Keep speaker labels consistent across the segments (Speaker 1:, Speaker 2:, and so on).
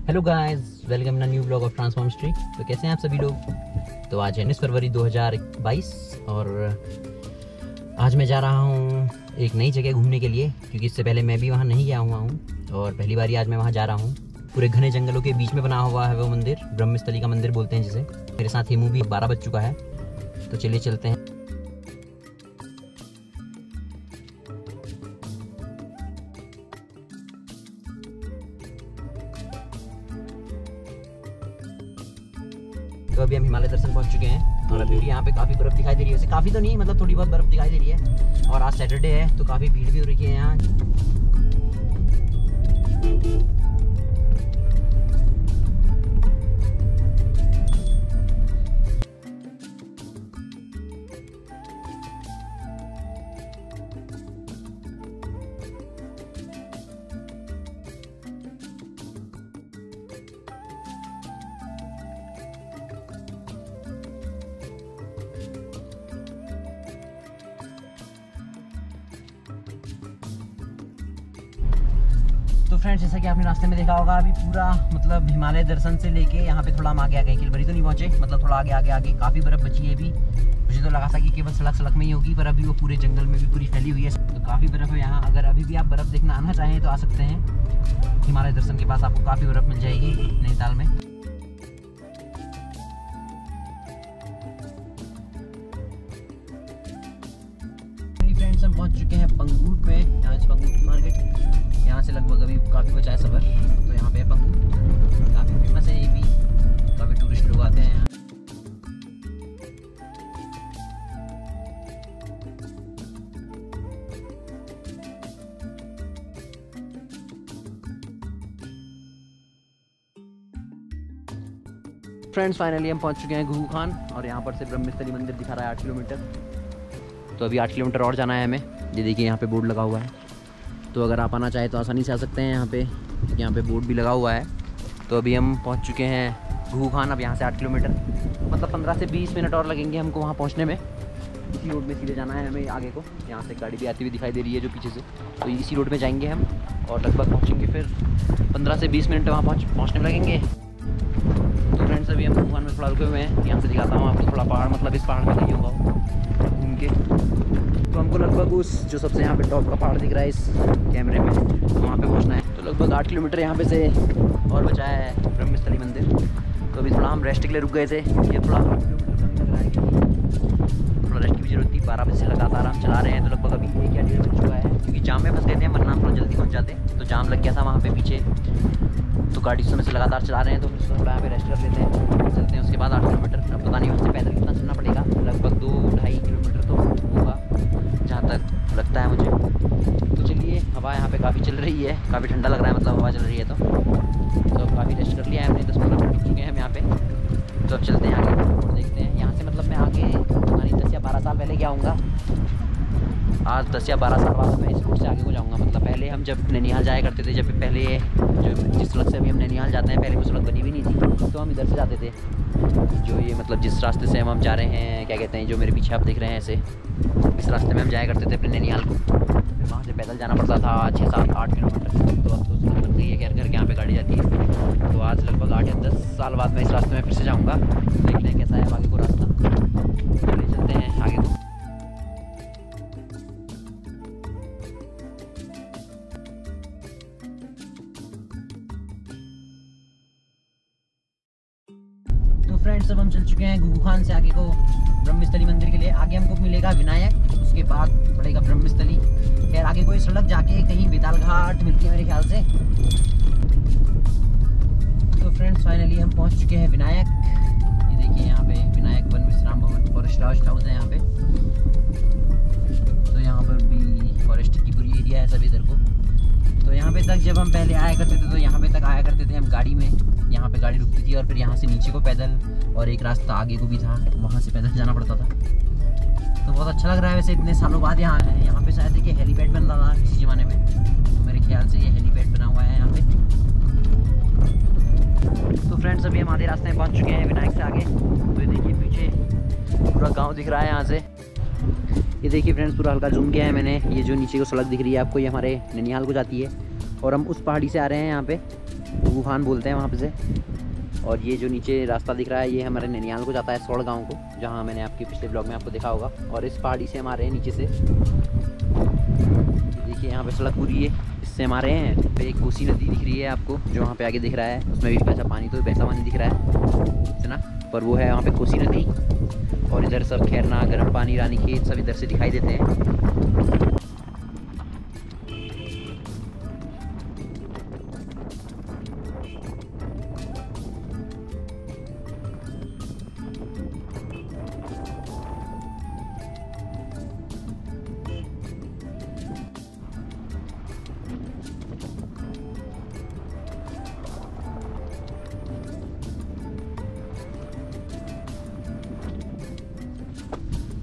Speaker 1: Hello guys, welcome in new blog of transform Stree. तो कैसे हैं आप सभी लोग। तो आज है 19 फरवरी 2022 और आज मैं जा रहा हूँ एक नई जगह घूमने के लिए, क्योंकि इससे पहले मैं भी वहाँ नहीं गया हुआ हूँ और पहली बार आज मैं वहाँ जा रहा हूँ। पूरे घने जंगलों के बीच में बना हुआ है वो मंदिर, ब्रह्मस्थली का मंदिर बोलते हैं जिसे। मेरे साथ ये मूवी 12 बज चुका है, तो चलिए चलते हैं। तो अभी हम हिमालय दर्शन पहुंच चुके हैं और अभी भी यहाँ पे काफ़ी बर्फ़ दिखाई दे रही है। वैसे काफ़ी तो नहीं, मतलब थोड़ी बहुत बर्फ़ दिखाई दे रही है। और आज सैटरडे है तो काफ़ी भीड़ भी हो रही है यहाँ। तो फ्रेंड्स, जैसा कि आपने रास्ते में देखा होगा, अभी पूरा मतलब हिमालय दर्शन से लेके यहाँ पे थोड़ा हम आगे आ गए। किलबरी तो नहीं पहुँचे, मतलब थोड़ा आगे काफ़ी बर्फ़ बची है अभी। मुझे तो लगा था कि केवल सड़क में ही होगी, पर अभी वो पूरे जंगल में भी पूरी फैली हुई है। तो काफ़ी बर्फ़ है यहाँ। अगर अभी भी आप बर्फ़ देखना आना चाहें तो आ सकते हैं। हिमालय दर्शन के पास आपको काफ़ी बर्फ़ मिल जाएगी नैनीताल में। फ्रेंड्स, हम पहुँच चुके हैं पंगूट में। यहाँ से पंगूट की मार्केट, यहाँ से लगभग अभी काफ़ी बचा है सफ़र। तो यहाँ पे पंगूट काफ़ी फेमस है, ये भी काफ़ी टूरिस्ट लोग आते हैं यहाँ। फ्रेंड्स, फाइनली हम पहुँच चुके हैं घुघू खान और यहाँ पर से ब्रह्मस्थली मंदिर दिखा रहा है 8 किलोमीटर। तो अभी 8 किलोमीटर और जाना है हमें। ये देखिए यहाँ पे बोर्ड लगा हुआ है, तो अगर आप आना चाहें तो आसानी से आ सकते हैं। यहाँ पे बोर्ड भी लगा हुआ है। तो अभी हम पहुँच चुके हैं घुघू खान। अब यहाँ से 8 किलोमीटर, मतलब 15 से 20 मिनट और लगेंगे हमको वहाँ पहुँचने में। इसी रोड में सीधे जाना है हमें आगे को। यहाँ से गाड़ी भी आती हुई दिखाई दे रही है जो पीछे से, तो इसी रोड में जाएंगे हम और लगभग पहुँचेंगे। फिर 15 से 20 मिनट वहाँ पहुँचने में लगेंगे। तो फ्रेंड्स, अभी हम घुघू खान में थोड़ा रुके हुए हैं। यहाँ से दिखाता हूँ आपको थोड़ा पहाड़, मतलब इस पहाड़ में नहीं होगा घूम के। तो हमको लगभग उस जो सबसे यहाँ पे टॉप का पहाड़ दिख रहा है इस कैमरे में, वहाँ पे पहुँचना है। तो लगभग 8 किलोमीटर यहाँ पे से और बचा है ब्रह्मस्थली मंदिर। तो अभी थोड़ा हम रेस्ट के लिए रुक गए थे। ये थोड़ा 8 किलोमीटर कम लग रहा है, थोड़ा रेस्ट की भी जरूरत थी। 12 बजे से लगातार हम चला रहे हैं, तो लगभग अभी 1 या 1.5 बज चुका है, क्योंकि जाम में फंस गए थे, वरना हम थोड़ा जल्दी पहुँच जाते। तो जाम लग गया था वहाँ पे पीछे, तो गाड़ी उस समय से लगातार चला रहे हैं। तो फिर थोड़ा यहाँ पे रेस्ट कर लेते हैं, चलते हैं उसके बाद 8 किलोमीटर। अब पता नहीं उससे पैदल कितना चलना पड़ेगा, लगभग 2-2.5 किलोमीटर तो होगा जहाँ तक लगता है मुझे। तो चलिए, हवा यहाँ पे काफ़ी चल रही है, काफ़ी ठंडा लग रहा है, मतलब हवा चल रही है। तो अब काफ़ी रेस्ट कर लिया है हमने, 10-15 मिनट रुक चुके हैं हम यहाँ पे। तो अब चलते हैं आगे और देखते हैं। यहाँ से मतलब मैं आगे पता नहीं 10 या 12 साल पहले क्या आऊँगा। आज 10 या 12 साल बाद मैं इस रोड से आगे को जाऊँगा। मतलब पहले हम जब नैनीहाल जाया करते थे, जब पहले जो जिस सड़क से अभी हम नैनीहाल जाते हैं, पहले वो सड़क बनी भी नहीं थी, तो हम इधर से जाते थे। जो ये मतलब जिस रास्ते से हम जा रहे हैं, क्या कहते हैं, जो मेरे पीछे आप देख रहे हैं ऐसे, इस रास्ते में हम जाया करते थे अपने नैनीहाल को। फिर वहाँ से पैदल जाना पड़ता था 6-7-8 किलोमीटर। तो अब तो सड़क बन गई है, घर यहाँ पे गाड़ी जाती है। तो आज लगभग 8 या 10 साल बाद मैं इस रास्ते में फिर से जाऊँगा। देखते हैं कैसा है आगे को रास्ता। चलिए चलते हैं आगे को। फ्रेंड्स, अब हम चल चुके हैं घुघू खान से आगे को ब्रह्मस्थली मंदिर के लिए। आगे हमको मिलेगा विनायक, उसके बाद पड़ेगा ब्रह्मस्थली। खैर आगे कोई सड़क जाके कहीं बेताल घाट मिलती है मेरे ख्याल से। तो फ्रेंड्स, फाइनली हम पहुंच चुके हैं विनायक। ये देखिए यहाँ पे विनायक वन विश्राम भवन, फॉरेस्ट हाउस है यहाँ पे। तो यहाँ पर भी फॉरेस्ट की पूरी एरिया है सब इधर को। तो यहाँ पे तक जब हम पहले आया करते थे, तो यहाँ पे तक आया करते थे हम गाड़ी में। यहाँ पे गाड़ी रुकती थी और फिर यहाँ से नीचे को पैदल, और एक रास्ता आगे को भी था, वहाँ से पैदल जाना पड़ता था। तो बहुत अच्छा लग रहा है वैसे इतने सालों बाद यहाँ है। यहाँ पे शायद देखिए हेलीपैड बन रहा था किसी ज़माने में, तो मेरे ख्याल से ये हेलीपैड बना हुआ है यहाँ पे। तो फ्रेंड्स, अभी हम आधे रास्ते में पहुँच चुके हैं विनायक से आगे। तो ये देखिए पीछे पूरा गाँव दिख रहा है यहाँ से। ये देखिए फ्रेंड्स, पूरा हल्का जूम किया है मैंने। ये जो नीचे को सड़क दिख रही है आपको, ये हमारे नैनीहाल को जाती है। और हम उस पहाड़ी से आ रहे हैं यहाँ पे, घुघू खान बोलते हैं वहाँ पे से। और ये जो नीचे रास्ता दिख रहा है ये हमारे नैनीताल को जाता है, सौड़ गाँव को, जहाँ मैंने आपके पिछले ब्लॉग में आपको देखा होगा। और इस पहाड़ी से हमारे नीचे से देखिए यहाँ पे सड़क पूरी है, इससे हमारे हैं पे एक कोसी नदी दिख रही है आपको, जो वहाँ पे आगे दिख रहा है। उसमें भी वैसा पानी तो वैसा पानी दिख रहा है ना, पर वो है वहाँ पे कोसी नदी। और इधर सब खैरना, गर्म पानी, रानी खेत सब इधर से दिखाई देते हैं।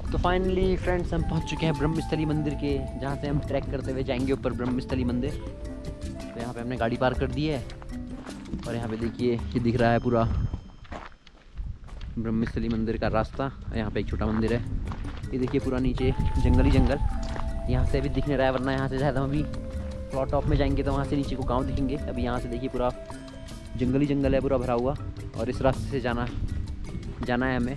Speaker 1: तो फाइनली फ्रेंड्स हम पहुंच चुके हैं ब्रह्मस्थली मंदिर के, जहां से हम ट्रैक करते हुए जाएंगे ऊपर ब्रह्मस्थली मंदिर। तो यहाँ पे हमने गाड़ी पार्क कर दी है और यहाँ पे देखिए ये दिख रहा है पूरा ब्रह्मस्थली मंदिर का रास्ता। यहाँ पे एक छोटा मंदिर है, ये देखिए पूरा नीचे जंगल ही जंगल। यहाँ से अभी दिख नहीं रहा है, वरना यहाँ से शायद हम अभी थोड़ा टॉप में जाएंगे तो वहाँ से नीचे को गाँव दिखेंगे। अभी यहाँ से देखिए पूरा जंगल ही जंगल है, पूरा भरा हुआ। और इस रास्ते से जाना है हमें।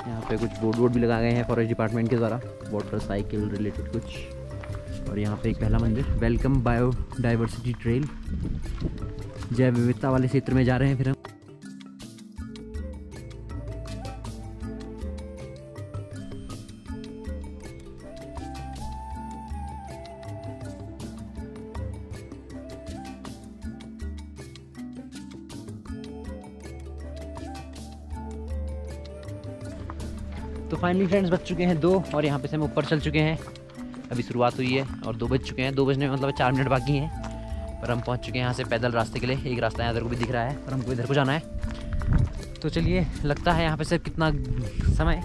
Speaker 1: यहाँ पे कुछ बोर्ड भी लगाए गए हैं फॉरेस्ट डिपार्टमेंट के द्वारा, मोटरसाइकिल रिलेटेड कुछ। और यहाँ पे एक पहला मंदिर, वेलकम बायोडाइवर्सिटी ट्रेल, जैव विविधता वाले क्षेत्र में जा रहे हैं फिर हम। तो फाइनली फ्रेंड्स बज चुके हैं 2 और यहाँ पे से हम ऊपर चल चुके हैं। अभी शुरुआत हुई है और 2 बज चुके हैं। 2 बजने में मतलब 4 मिनट बाकी हैं, पर हम पहुँच चुके हैं यहाँ से पैदल रास्ते के लिए। एक रास्ता यहाँ इधर को भी दिख रहा है, पर हमको इधर को जाना है। तो चलिए, लगता है यहाँ पे से कितना समय,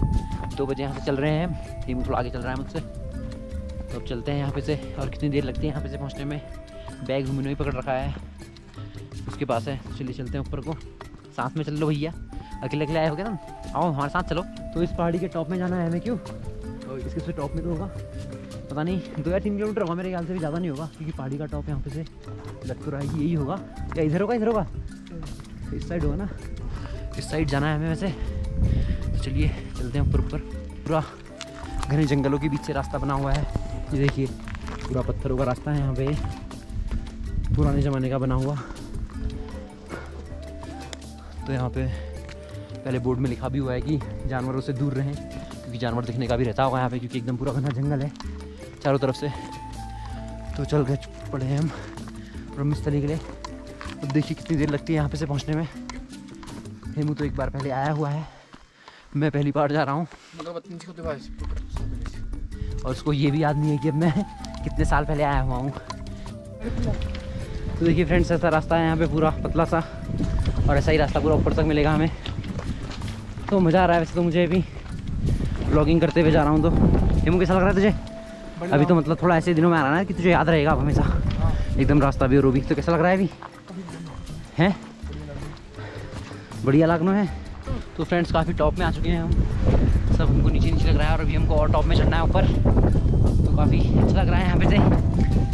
Speaker 1: 2 बजे यहाँ से चल रहे हैं। टीम थोड़ा आगे चल रहा है मुझसे, तो अब चलते हैं यहाँ पे से। और कितनी देर लगती है यहाँ पे से पहुँचने में? बैग घूमने ही पकड़ रखा है, उसके पास है। चलिए चलते हैं ऊपर को। साथ में चल लो भैया, अकेले अकेले आए हो क्या तुम? आओ हमारे साथ चलो। तो इस पहाड़ी के टॉप में जाना है हमें। क्यों? इसके से टॉप में तो होगा पता नहीं 2 या 3 किलोमीटर होगा मेरे ख्याल से, भी ज़्यादा नहीं होगा, क्योंकि पहाड़ी का टॉप यहाँ पे से लग तो रहा है कि यही होगा। या इधर होगा? इधर होगा, इस साइड होगा ना, इस साइड जाना है हमें वैसे। तो चलिए चलते हैं ऊपर। पूरा घने जंगलों के बीच से रास्ता बना हुआ है। ये देखिए पूरा पत्थरों का रास्ता है यहाँ पे, पुराने ज़माने का बना हुआ। तो यहाँ पे पहले बोर्ड में लिखा भी हुआ है कि जानवरों से दूर रहें, क्योंकि जानवर दिखने का भी रहता होगा यहाँ पे, क्योंकि एकदम पूरा घना जंगल है चारों तरफ से। तो चल गए पड़े हैं हम ब्रह्मस्थली के लिए। अब देखिए कितनी देर लगती है यहाँ पे से पहुँचने में। हेमू तो एक बार पहले आया हुआ है, मैं पहली बार जा रहा हूँ, और उसको ये भी याद नहीं है कि अब मैं कितने साल पहले आया हुआ हूँ। तो देखिए फ्रेंड्स, ऐसा रास्ता है यहाँ पे पूरा पतला सा, और ऐसा ही रास्ता पूरा ऊपर तक मिलेगा हमें। तो मज़ा आ रहा है वैसे तो मुझे। अभी ब्लॉगिंग करते हुए जा रहा हूँ। तो हेमू कैसा लग रहा है तुझे? अभी तो मतलब थोड़ा ऐसे दिनों में आ रहा है कि तुझे याद रहेगा अब हमेशा एकदम रास्ता भी और वो भी। तो कैसा लग रहा है अभी? हैं बढ़िया लगना है। तो फ्रेंड्स काफ़ी टॉप में आ चुके हैं हम, सब हमको नीचे लग रहा है, और अभी हमको और टॉप में चढ़ना है ऊपर। तो काफ़ी अच्छा लग रहा है यहाँ पे से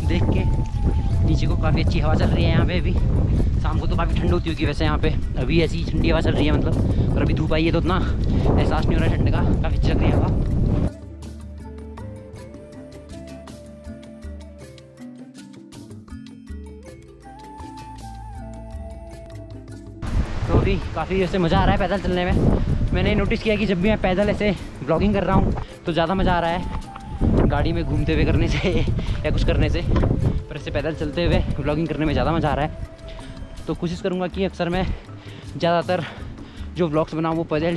Speaker 1: देख के। नीचे को काफ़ी अच्छी हवा चल रही है यहाँ पे। अभी शाम को तो काफ़ी ठंड होती होगी वैसे यहाँ पे, अभी ऐसी ठंडी हवा चल रही है मतलब। और अभी धूप आई है तो उतना एहसास नहीं हो रहा है ठंड का, काफ़ी अच्छी लग रही है हवा। तो अभी काफ़ी ऐसे मज़ा आ रहा है पैदल चलने में। मैंने नोटिस किया कि जब भी मैं पैदल ऐसे ब्लॉगिंग कर रहा हूँ तो ज़्यादा मज़ा आ रहा है गाड़ी में घूमते हुए करने से या कुछ करने से, पर ऐसे पैदल चलते हुए ब्लॉगिंग करने में ज़्यादा मज़ा आ रहा है। तो कोशिश करूँगा कि अक्सर मैं ज़्यादातर जो ब्लॉग्स बनाऊँ वो पैदल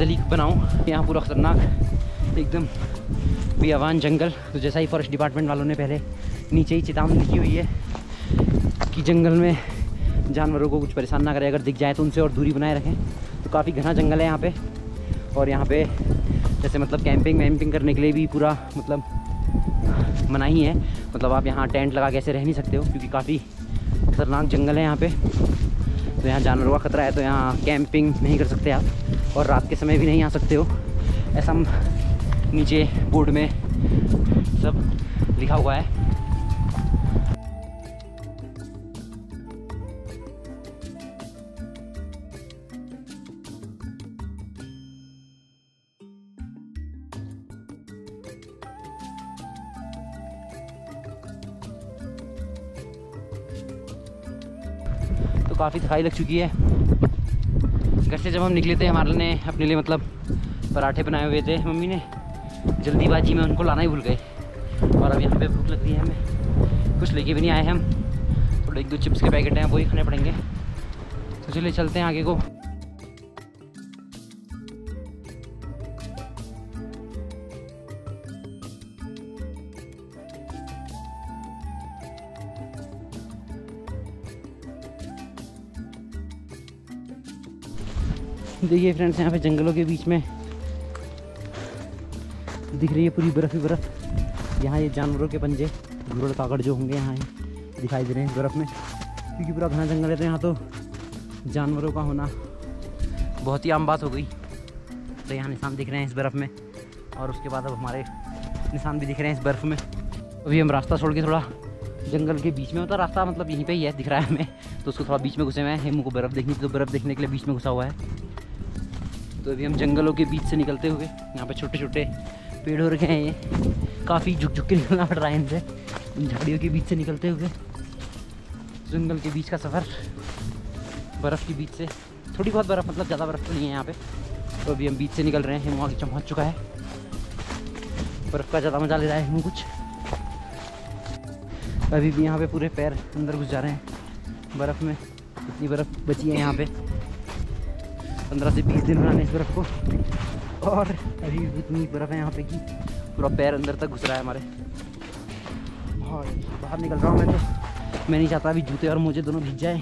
Speaker 1: ही बनाऊँ। यहाँ पूरा ख़तरनाक एकदम बियावान जंगल। तो जैसा ही फॉरेस्ट डिपार्टमेंट वालों ने पहले नीचे ही चेतावनी लिखी हुई है कि जंगल में जानवरों को कुछ परेशान ना करें, अगर दिख जाए तो उनसे और दूरी बनाए रखें। तो काफ़ी घना जंगल है यहाँ पे, और यहाँ पे जैसे मतलब कैंपिंग करने के लिए भी पूरा मतलब मनाही है। मतलब आप यहाँ टेंट लगा के ऐसे रह नहीं सकते हो, क्योंकि काफ़ी खतरनाक जंगल है यहाँ पे। तो यहाँ जानवरों का खतरा है, तो यहाँ कैंपिंग नहीं कर सकते आप, और रात के समय भी नहीं आ सकते हो। ऐसा नीचे बोर्ड में सब लिखा हुआ है। तो काफ़ी थकाई लग चुकी है। घर से जब हम निकले थे हमारे ने अपने लिए मतलब पराठे बनाए हुए थे मम्मी ने, जल्दीबाजी में उनको लाना ही भूल गए। और अब यहाँ पे भूख लग रही है हमें, कुछ लेके भी नहीं आए हम, तो 1-2 चिप्स के पैकेट हैं वही खाने पड़ेंगे। तो चलिए चलते हैं आगे को। देखिए फ्रेंड्स, यहाँ पे जंगलों के बीच में दिख रही है पूरी बर्फ़ ही बर्फ़। यहाँ ये जानवरों के पंजे, घुरड़ काकड़ जो होंगे यहाँ दिखाई दे रहे हैं बर्फ़ में, क्योंकि पूरा घना जंगल है। तो यहाँ तो जानवरों का होना बहुत ही आम बात हो गई। तो यहाँ निशान दिख रहे हैं इस बर्फ़ में, और उसके बाद अब हमारे निशान भी दिख रहे हैं इस बर्फ़ में। अभी हम रास्ता छोड़ के थोड़ा जंगल के बीच में, होता रास्ता मतलब यहीं पे ही है, दिख रहा है हमें, तो उसको थोड़ा बीच में घुसे हुए हैं। हेमू को बर्फ़ देखनी थी तो बर्फ़ देखने के लिए बीच में घुसा हुआ है। तो अभी हम जंगलों के बीच से निकलते हुए, यहाँ पे छोटे छोटे पेड़ हो रखे हैं, ये काफ़ी झुक झुक के निकलना पड़ रहा है इनसे, इन झाड़ियों के बीच से निकलते हुए। जंगल के बीच का सफ़र बर्फ़ के बीच से, थोड़ी बहुत बर्फ़ मतलब ज़्यादा बर्फ़ तो नहीं है यहाँ पे। तो अभी हम बीच से निकल रहे हैं, हेमू आगे पहुँच चुका है, बर्फ़ का ज़्यादा मज़ा ले रहा है हेमू कुछ। अभी भी यहाँ पे पूरे पैर अंदर घुस जा रहे हैं बर्फ़ में, इतनी बर्फ़ बची है यहाँ पे। 15 से 20 दिन बनाने इस बर्फ़ को, और अभी भी इतनी बर्फ़ है यहाँ पे कि पूरा पैर अंदर तक घुस रहा है हमारे। और बाहर निकल रहा हूँ मैं, तो मैं नहीं चाहता अभी जूते और मोजे दोनों भीग जाए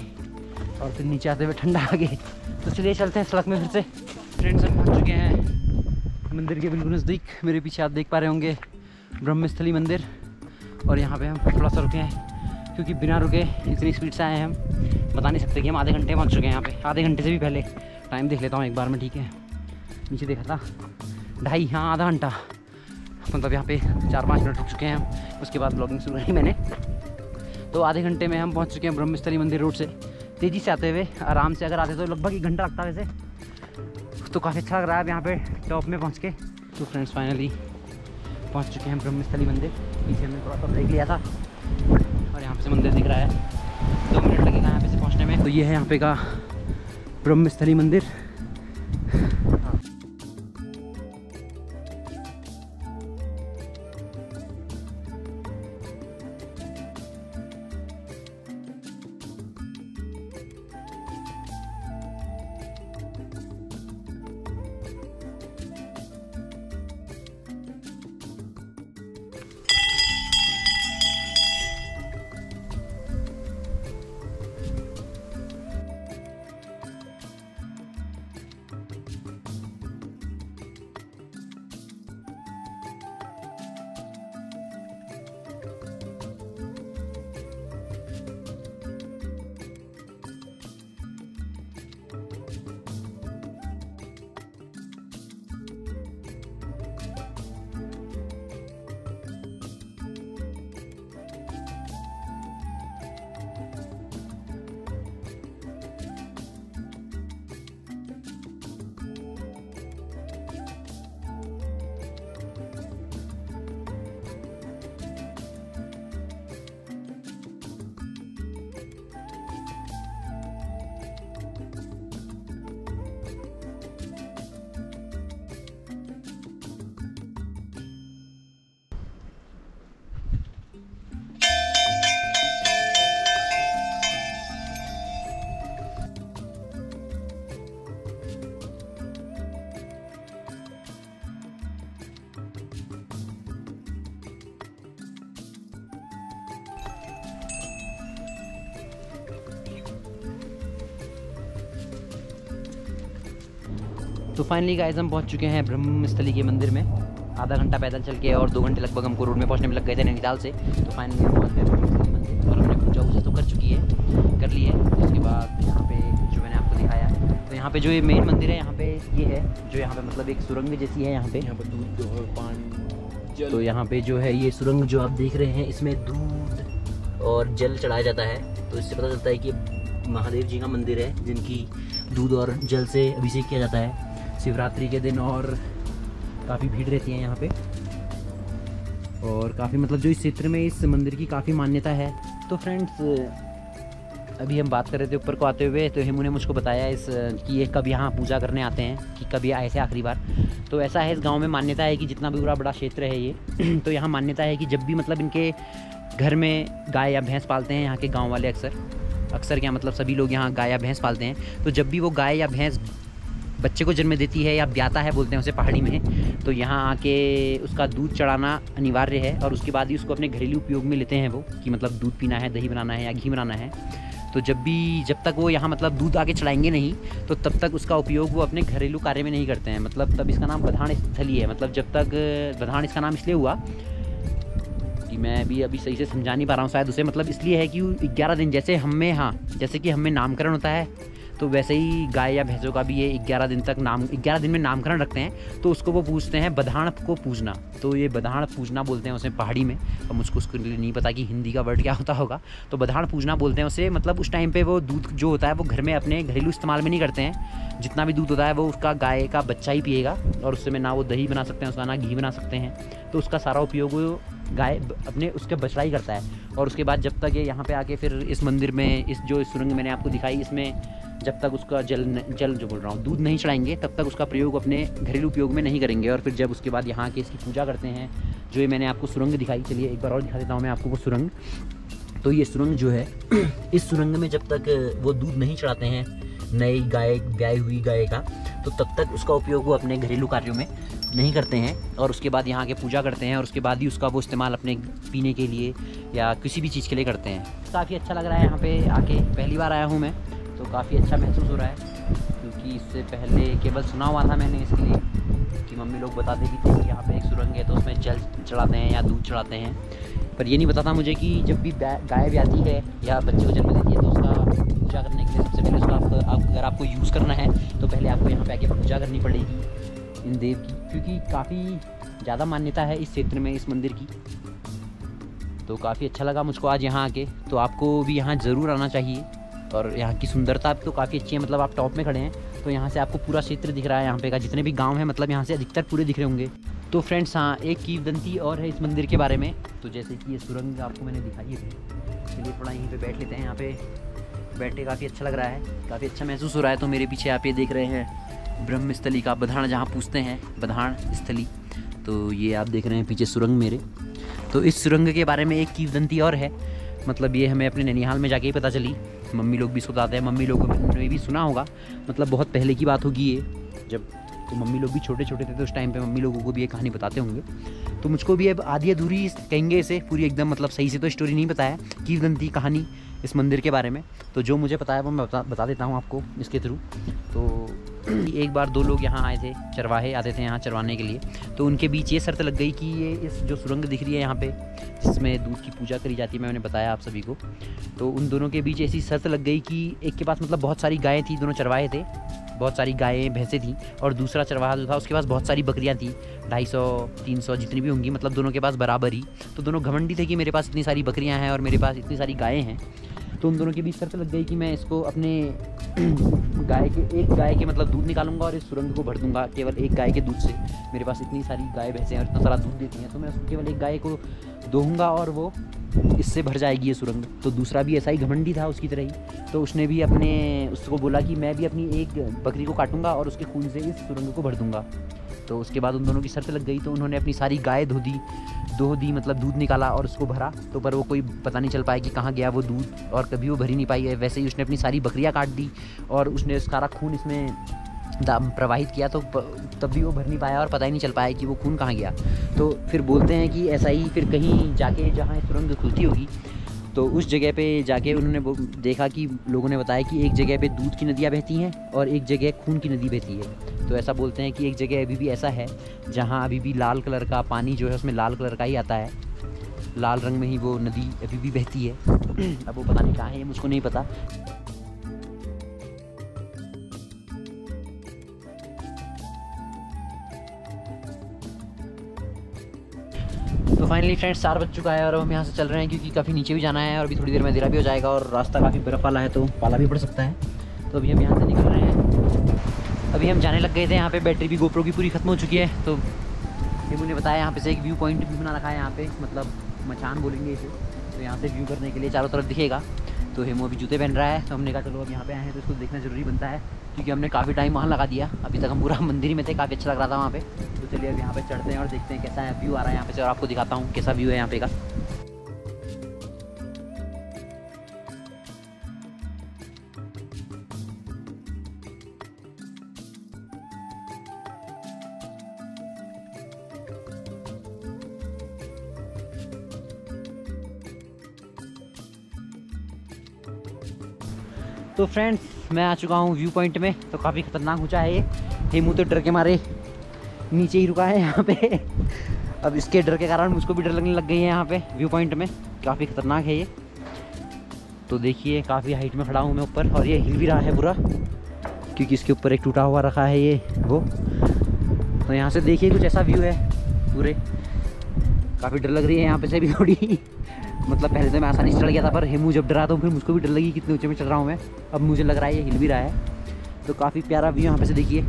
Speaker 1: और फिर नीचे आते हुए ठंडा आ गए। तो चलिए चलते हैं सड़क में फिर से। फ्रेंड्स, हम पहुँच चुके हैं मंदिर के बिल्कुल नज़दीक। मेरे पीछे आप देख पा रहे होंगे ब्रह्मस्थली मंदिर, और यहाँ पे हम थोड़ा सा रुके हैं, क्योंकि बिना रुके इतनी स्पीड से आए हैं हम, बता नहीं सकते कि हम आधे घंटे पहुँच चुके हैं यहाँ पे। आधे घंटे से भी पहले, टाइम देख लेता हूँ एक बार में, ठीक है, नीचे देखा था 2.5, हाँ आधा घंटा, मतलब यहाँ पे 4-5 मिनट रुक चुके हैं हम। उसके बाद ब्लॉगिंग शुरू की मैंने, तो आधे घंटे में हम पहुँच चुके हैं ब्रह्मस्थली मंदिर रोड से। तेज़ी से आते हुए, आराम से अगर आते तो लगभग 1 घंटा लगता है वैसे, तो काफ़ी अच्छा लग रहा है अब यहाँ पे टॉप में पहुँच के। तो फ्रेंड्स फाइनली पहुँच चुके हैं ब्रह्मस्थली मंदिर। पीछे हमने थोड़ा सा ब्रेक लिया था, और यहाँ से मंदिर दिख रहा है, 2 मिनट लगेगा यहाँ पे से पहुँचने में। तो ये है यहाँ पे का ब्रह्मस्थली मंदिर। तो फाइनली गाइस हम पहुंच चुके हैं ब्रह्मस्थली के मंदिर में। आधा घंटा पैदल चल के और 2 घंटे लगभग हमको रोड में पहुंचने में लग गए थे नैनीताल से। तो फाइनली हम पहुंच गए ब्रह्मस्थली मंदिर, और हमने पूजा वूजा तो कर ली है। उसके बाद यहाँ पे जो मैंने आपको दिखाया, तो यहाँ पे जो ये मेन मंदिर है, यहाँ पे ये है जो यहाँ पे मतलब एक सुरंग जैसी है यहाँ पे दूध और पानी जल। तो यहाँ पे जो है ये सुरंग जो आप देख रहे हैं, इसमें दूध और जल चढ़ाया जाता है। तो इससे पता चलता है कि महादेव जी का मंदिर है, जिनकी दूध और जल से अभिषेक किया जाता है शिवरात्रि के दिन, और काफ़ी भीड़ रहती है यहाँ पे, और काफ़ी मतलब जो इस क्षेत्र में इस मंदिर की काफ़ी मान्यता है। तो फ्रेंड्स अभी हम बात कर रहे थे ऊपर को आते हुए, तो हेमू ने मुझको बताया कि ये कब यहाँ पूजा करने आते हैं, कि कब ये आए थे आखिरी बार। तो ऐसा है, इस गांव में मान्यता है कि जितना भी पूरा बड़ा क्षेत्र है ये तो यहाँ मान्यता है कि जब भी मतलब इनके घर में गाय या भैंस पालते हैं यहाँ के गाँव वाले, अक्सर क्या मतलब सभी लोग यहाँ गाय या भैंस पालते हैं, तो जब भी वो गाय या भैंस बच्चे को जन्म देती है या ब्याता है बोलते हैं उसे पहाड़ी में, तो यहाँ आके उसका दूध चढ़ाना अनिवार्य है। और उसके बाद ही उसको अपने घरेलू उपयोग में लेते हैं वो, कि मतलब दूध पीना है, दही बनाना है या घी बनाना है। तो जब तक वो यहाँ मतलब दूध आके चढ़ाएंगे नहीं, तो तब तक उसका उपयोग वो अपने घरेलू कार्य में नहीं करते हैं। मतलब तब इसका नाम बधाण स्थली है। मतलब जब तक बधाण इसका नाम इसलिए हुआ कि मैं भी अभी सही से समझा नहीं पा रहा हूँ शायद उसे, मतलब इसलिए है कि 11 दिन जैसे जैसे कि हमें नामकरण होता है, तो वैसे ही गाय या भैंसों का भी ये 11 दिन में नामकरण रखते हैं। तो उसको वो पूछते हैं बधाण को पूजना। तो ये बधाण पूजना बोलते हैं उसे पहाड़ी में। और मुझको उसके लिए नहीं पता कि हिंदी का वर्ड क्या होता होगा, तो बधाण पूजना बोलते हैं उसे। मतलब उस टाइम पे वो दूध जो होता है वो घर में अपने घरेलू इस्तेमाल में नहीं करते हैं। जितना भी दूध होता है वो उसका गाय का बच्चा ही पिएगा, और उससे में ना वो दही बना सकते हैं, उसका ना घी बना सकते हैं। तो उसका सारा उपयोग वो गाय अपने उसके बछड़ा ही करता है। और उसके बाद जब तक ये यहाँ पे आके फिर इस मंदिर में, इस जो सुरंग मैंने आपको दिखाई, इसमें जब तक उसका जल जो बोल रहा हूँ दूध नहीं चढ़ाएंगे, तब तक उसका प्रयोग अपने घरेलू उपयोग में नहीं करेंगे। और फिर जब उसके बाद यहाँ के इसकी पूजा करते हैं, जो ये मैंने आपको सुरंग दिखाई, चलिए एक बार और दिखा देता हूँ मैं आपको वो सुरंग। तो ये सुरंग जो है इस सुरंग में जब तक वो दूध नहीं चढ़ाते हैं नई गाय, ब्याई हुई गाय का, तो तब तक उसका उपयोग वो अपने घरेलू कार्यों में नहीं करते हैं। और उसके बाद यहाँ के पूजा करते हैं, और उसके बाद ही उसका वो इस्तेमाल अपने पीने के लिए या किसी भी चीज़ के लिए करते हैं। काफ़ी अच्छा लग रहा है यहाँ पे आके, पहली बार आया हूँ मैं, तो काफ़ी अच्छा महसूस हो रहा है। क्योंकि इससे पहले केवल सुना हुआ था मैंने इसके लिए, कि मम्मी लोग बताते भी थे कि यहाँ पे एक सुरंग है तो उसमें जल चढ़ाते हैं या दूध चढ़ाते हैं। पर ये नहीं पता था मुझे कि जब भी गाय ब्याती है या बच्चे को जन्म देती है, तो उसका पूजा करने के लिए सबसे पहले उसका अगर आपको यूज़ करना है तो पहले आपको यहाँ पे आके पूजा करनी पड़ेगी इन देव की, क्योंकि काफ़ी ज़्यादा मान्यता है इस क्षेत्र में इस मंदिर की। तो काफ़ी अच्छा लगा मुझको आज यहाँ आके। तो आपको भी यहाँ ज़रूर आना चाहिए। और यहाँ की सुंदरता तो काफ़ी अच्छी है। मतलब आप टॉप में खड़े हैं तो यहाँ से आपको पूरा क्षेत्र दिख रहा है, यहाँ पे का जितने भी गांव हैं, मतलब यहाँ से अधिकतर पूरे दिख रहे होंगे। तो फ्रेंड्स हाँ, एक किंवदंती और है इस मंदिर के बारे में। तो जैसे कि ये सुरंग आपको मैंने दिखाई है, चलिए थोड़ा यहीं पे बैठ लेते हैं। यहाँ पे बैठ के काफ़ी अच्छा लग रहा है, काफ़ी अच्छा महसूस हो रहा है। तो मेरे पीछे आप ये देख रहे हैं ब्रह्मस्थली का बधाण, जहाँ पूछते हैं बधाण स्थली। तो ये आप देख रहे हैं पीछे सुरंग मेरे। तो इस सुरंग के बारे में एक किंवदंती और है। मतलब ये हमें अपने नैनीहाल में जाके ही पता चली। मम्मी लोग भी इसको बताते हैं, मम्मी लोगों ने भी सुना होगा। मतलब बहुत पहले की बात होगी ये, जब तो मम्मी लोग भी छोटे छोटे थे, तो उस टाइम पे मम्मी लोगों को भी ये कहानी बताते होंगे। तो मुझको भी अब आधी अधूरी कहेंगे इसे, पूरी एकदम मतलब सही से तो स्टोरी नहीं पता है, किंवदंती कहानी इस मंदिर के बारे में। तो जो मुझे पता है वो मैं बता देता हूँ आपको इसके थ्रू। तो एक बार दो लोग यहाँ आए थे, चरवाहे आते थे यहाँ चरवाने के लिए। तो उनके बीच ये शर्त लग गई कि ये इस जो सुरंग दिख रही है यहाँ पे, जिसमें दूध की पूजा करी जाती है, मैंने बताया आप सभी को। तो उन दोनों के बीच ऐसी शर्त लग गई कि एक के पास मतलब बहुत सारी गायें थी, दोनों चरवाहे थे, बहुत सारी गायें भैंसें थी। और दूसरा चरवाहा जो था उसके पास बहुत सारी बकरियाँ थी, 250-300 जितनी भी होंगी, मतलब दोनों के पास बराबर ही। तो दोनों घमंडी थे कि मेरे पास इतनी सारी बकरियाँ हैं और मेरे पास इतनी सारी गायें हैं। तो उन दोनों के बीच शर्त लग गई कि मैं इसको अपने एक गाय के मतलब दूध निकालूंगा और इस सुरंग को भर दूंगा केवल एक गाय के दूध से। मेरे पास इतनी सारी गाय भैंसें और इतना सारा दूध देती हैं, तो मैं उसको केवल एक गाय को दोहूँगा और वो इससे भर जाएगी ये सुरंग। तो दूसरा भी ऐसा ही घमंडी था उसकी तरह ही। तो उसने भी उसको बोला कि मैं भी अपनी एक बकरी को काटूंगा और उसके खून से इस सुरंग को भर दूंगा। तो उसके बाद उन दोनों की शर्त लग गई, तो उन्होंने अपनी सारी गाय धो दी, मतलब दूध निकाला और उसको भरा। तो पर वो कोई पता नहीं चल पाया कि कहाँ गया वो दूध, और कभी वो भर ही नहीं पाई है। वैसे ही उसने अपनी सारी बकरियाँ काट दी और उसने सारा खून इसमें प्रवाहित किया, तो तब भी वो भर नहीं पाया और पता ही नहीं चल पाया कि वो खून कहाँ गया। तो फिर बोलते हैं कि ऐसा ही फिर कहीं जाके जहाँ सुरंग खुलती होगी, तो उस जगह पे जाके उन्होंने देखा कि लोगों ने बताया कि एक जगह पे दूध की नदियाँ बहती हैं और एक जगह खून की नदी बहती है। तो ऐसा बोलते हैं कि एक जगह अभी भी ऐसा है जहाँ अभी भी लाल कलर का पानी जो है उसमें लाल कलर का ही आता है, लाल रंग में ही वो नदी अभी भी बहती है। अब वो पता नहीं कहाँ है, मुझको नहीं पता। तो फाइनली फ्रेंड्स 4 बज चुका है और हम यहाँ से चल रहे हैं, क्योंकि काफ़ी नीचे भी जाना है और अभी थोड़ी देर में अंधेरा भी हो जाएगा और रास्ता काफ़ी बर्फ़ वाला है, तो पाला भी पड़ सकता है। तो अभी हम यहाँ से निकल रहे हैं। अभी हम जाने लग गए थे, यहाँ पे बैटरी भी गोप्रो की पूरी ख़त्म हो चुकी है। तो ये मुझे बताया यहाँ पे से एक व्यू पॉइंट भी बना रखा है यहाँ पे, मतलब मचान बोलेंगे इसे। तो यहाँ से व्यू करने के लिए चारों तरफ दिखेगा। तो हेमू अभी जूते पहन रहा है, तो हमने कहा चलो अब यहाँ पे आए हैं तो इसको देखना जरूरी बनता है, क्योंकि हमने काफ़ी टाइम वहाँ लगा दिया। अभी तक हम पूरा मंदिर ही में थे, काफ़ी अच्छा लग रहा था वहाँ पे। तो चलिए अब यहाँ पे चढ़ते हैं और देखते हैं कैसा है व्यू आ रहा है यहाँ पे से, और आपको दिखाता हूँ कैसा व्यू है यहाँ पे का। तो फ्रेंड्स मैं आ चुका हूँ व्यू पॉइंट में। तो काफ़ी ख़तरनाक ऊँचा है ये। हेमू तो डर के मारे नीचे ही रुका है यहाँ पे। अब इसके डर के कारण मुझको भी डर लगने लग गई है यहाँ पे व्यू पॉइंट में। काफ़ी ख़तरनाक है ये। तो देखिए काफ़ी हाइट में खड़ा हूँ मैं ऊपर, और ये हिल भी रहा है पूरा, क्योंकि इसके ऊपर एक टूटा हुआ रखा है ये वो। तो यहाँ से देखिए कुछ ऐसा व्यू है पूरे। काफ़ी डर लग रही है यहाँ पे से भी थोड़ी। मतलब पहले तो मैं आसानी से चढ़ गया था, पर हेमू जब डरा तो फिर मुझको भी डर लगी कितने ऊंचे में चढ़ रहा हूँ मैं। अब मुझे लग रहा है ये हिल भी रहा है। तो काफ़ी प्यारा व्यू यहाँ पे से देखिए।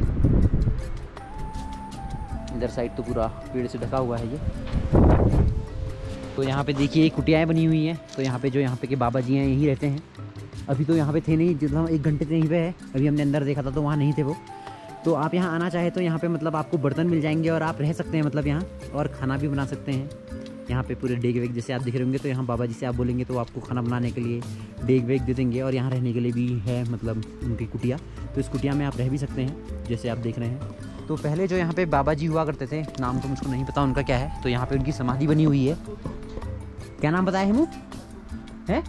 Speaker 1: इधर साइड तो पूरा पेड़ से ढका हुआ है ये। तो यहाँ पे देखिए कुटियाएँ बनी हुई हैं। तो यहाँ पे जो यहाँ पे के बाबा जी हैं यहीं रहते हैं। अभी तो यहाँ पे थे नहीं, मतलब 1 घंटे से यहीं पे है। अभी हमने अंदर देखा था तो वहाँ नहीं थे वो। तो आप यहाँ आना चाहे तो यहाँ पे मतलब आपको बर्तन मिल जाएंगे और आप रह सकते हैं मतलब यहाँ, और खाना भी बना सकते हैं। यहाँ पे पूरे डेग वेग जैसे आप दिख रहे होंगे, तो यहाँ बाबा जी से आप बोलेंगे तो आपको खाना बनाने के लिए डेग वेग दे देंगे, और यहाँ रहने के लिए भी है मतलब उनकी कुटिया। तो इस कुटिया में आप रह भी सकते हैं जैसे आप देख रहे हैं। तो पहले जो यहाँ पे बाबा जी हुआ करते थे, नाम तो मुझको नहीं पता उनका क्या है। तो यहाँ पे उनकी समाधि बनी हुई है। क्या नाम बताया हेमू? है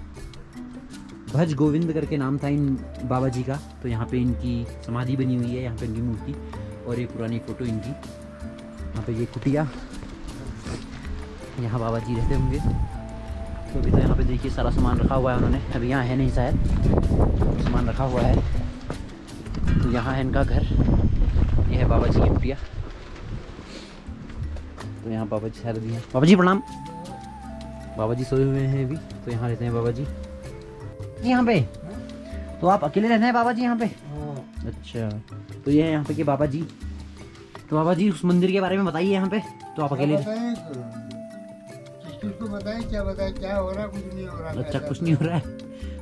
Speaker 1: भज गोविंद करके नाम था इन बाबा जी का। तो यहाँ पे इनकी समाधि बनी हुई है, यहाँ पे इनकी मूर्ति, और ये पुरानी फ़ोटो इनकी। यहाँ पे ये कुटिया, यहाँ बाबा जी रहते होंगे। तो अभी तो यहाँ पे देखिए सारा सामान रखा हुआ है उन्होंने। अभी यहाँ है नहीं शायद, सामान रखा हुआ है। तो यहाँ है इनका घर, ये है बाबा जी की कुटिया। तो यहाँ बाबा जी शायद भी हैं। बाबा जी प्रणाम। बाबा जी सोए हुए हैं अभी। तो यहाँ रहते हैं बाबा जी यहाँ पे। तो आप अकेले रहते हैं बाबा जी यहाँ पे? अच्छा, तो ये है यहाँ पे के बाबा जी। तो बाबा जी उस मंदिर के बारे में बताइए यहाँ पे। तो आप अकेले
Speaker 2: किसको बताएं, क्या बताएं, क्या हो रहा है? कुछ नहीं हो रहा।
Speaker 1: अच्छा, कुछ नहीं हो रहा है।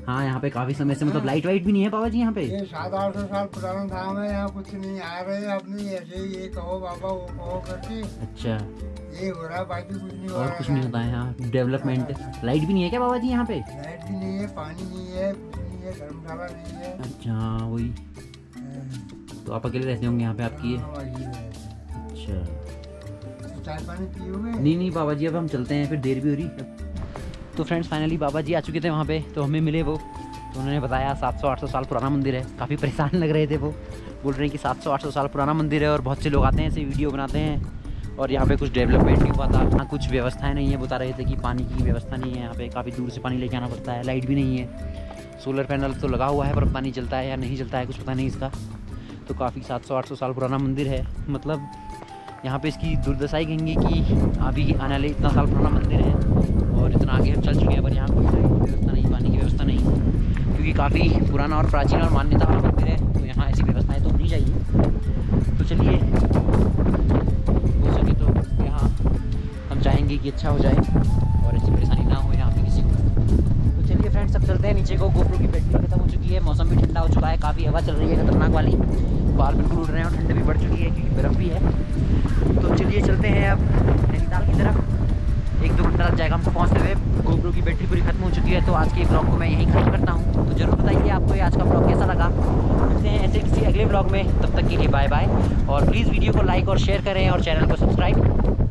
Speaker 1: हाँ, यहाँ पे काफी समय से मतलब लाइट वाइट भी नहीं है बाबा जी यहाँ पे।
Speaker 2: ये 700-800 साल पुराना धाम है, यहाँ कुछ नहीं आ रहे हैं अपनी ऐसे ही ये कहो बाबा वो कहो करके।
Speaker 1: अच्छा,
Speaker 2: ये हो रहा है, बाकी कुछ नहीं हो रहा।
Speaker 1: और कुछ नहीं होता है यहाँ डेवलपमेंट। लाइट भी नहीं है क्या बाबा जी यहाँ पे?
Speaker 2: लाइट भी नहीं है, पानी नहीं है, कुछ नहीं है, धर्मशाला नहीं है।
Speaker 1: अच्छा, वही। तो आप अकेले रहते होंगे यहाँ पे आपकी? अच्छा,
Speaker 2: चाय पानी पियोगे?
Speaker 1: नहीं बाबा जी, अब हम चलते हैं, फिर देर भी हो रही। तो फ्रेंड्स फाइनली बाबा जी आ चुके थे वहाँ पे। तो हमें मिले वो। तो उन्होंने बताया 700-800 साल पुराना मंदिर है। काफ़ी परेशान लग रहे थे वो, बोल रहे हैं कि 700-800 साल पुराना मंदिर है और बहुत से लोग आते हैं ऐसे वीडियो बनाते हैं, और यहाँ पे कुछ डेवलपमेंट नहीं हुआ था। यहाँ कुछ व्यवस्थाएँ नहीं है, बता रहे थे कि पानी की व्यवस्था नहीं है यहाँ पे, काफ़ी दूर से पानी लेके आना पड़ता है। लाइट भी नहीं है, सोलर पैनल तो लगा हुआ है पर पानी चलता है या नहीं चलता है कुछ पता नहीं इसका। तो काफ़ी 700-800 साल पुराना मंदिर है। मतलब यहाँ पे इसकी दुर्दशाई कहेंगे कि अभी आने वाले इतना साल पुराना मंदिर है और इतना आगे हम चल चुके हैं, पर यहाँ कोई व्यवस्था नहीं, पानी की व्यवस्था नहीं, क्योंकि काफ़ी पुराना और प्राचीन और मान्यता वाला मंदिर है। तो यहाँ ऐसी व्यवस्थाएं तो होनी चाहिए। तो चलिए, हो सके तो यहाँ हम चाहेंगे कि अच्छा हो जाए और ऐसी परेशानी ना हो यहाँ पे किसी को। तो चलिए फ्रेंड्स, अब चलते हैं नीचे को। गोप्रो की बैटरी खत्म हो चुकी है, मौसम भी ठंडा हो चुका है, काफ़ी हवा चल रही है खतरनाक वाली, बाल बिल्कुल उड़ रहे हैं और ठंड भी बढ़ चुकी है क्योंकि बर्फ़ भी है। तो चलिए चलते हैं अब नैनीताल की तरफ। 1-2 घंटा लग जाएगा हमको पहुँचते हुए। गोप्रो की बैटरी पूरी खत्म हो चुकी है। तो आज के ब्लॉग को मैं यहीं खत्म करता हूँ। तो जरूर बताइए आपको ये आज का ब्लॉग कैसा लगा। मिलते हैं ऐसे किसी अगले ब्लॉग में, तब तक के लिए बाय बाय। और प्लीज़ वीडियो को लाइक और शेयर करें और चैनल को सब्सक्राइब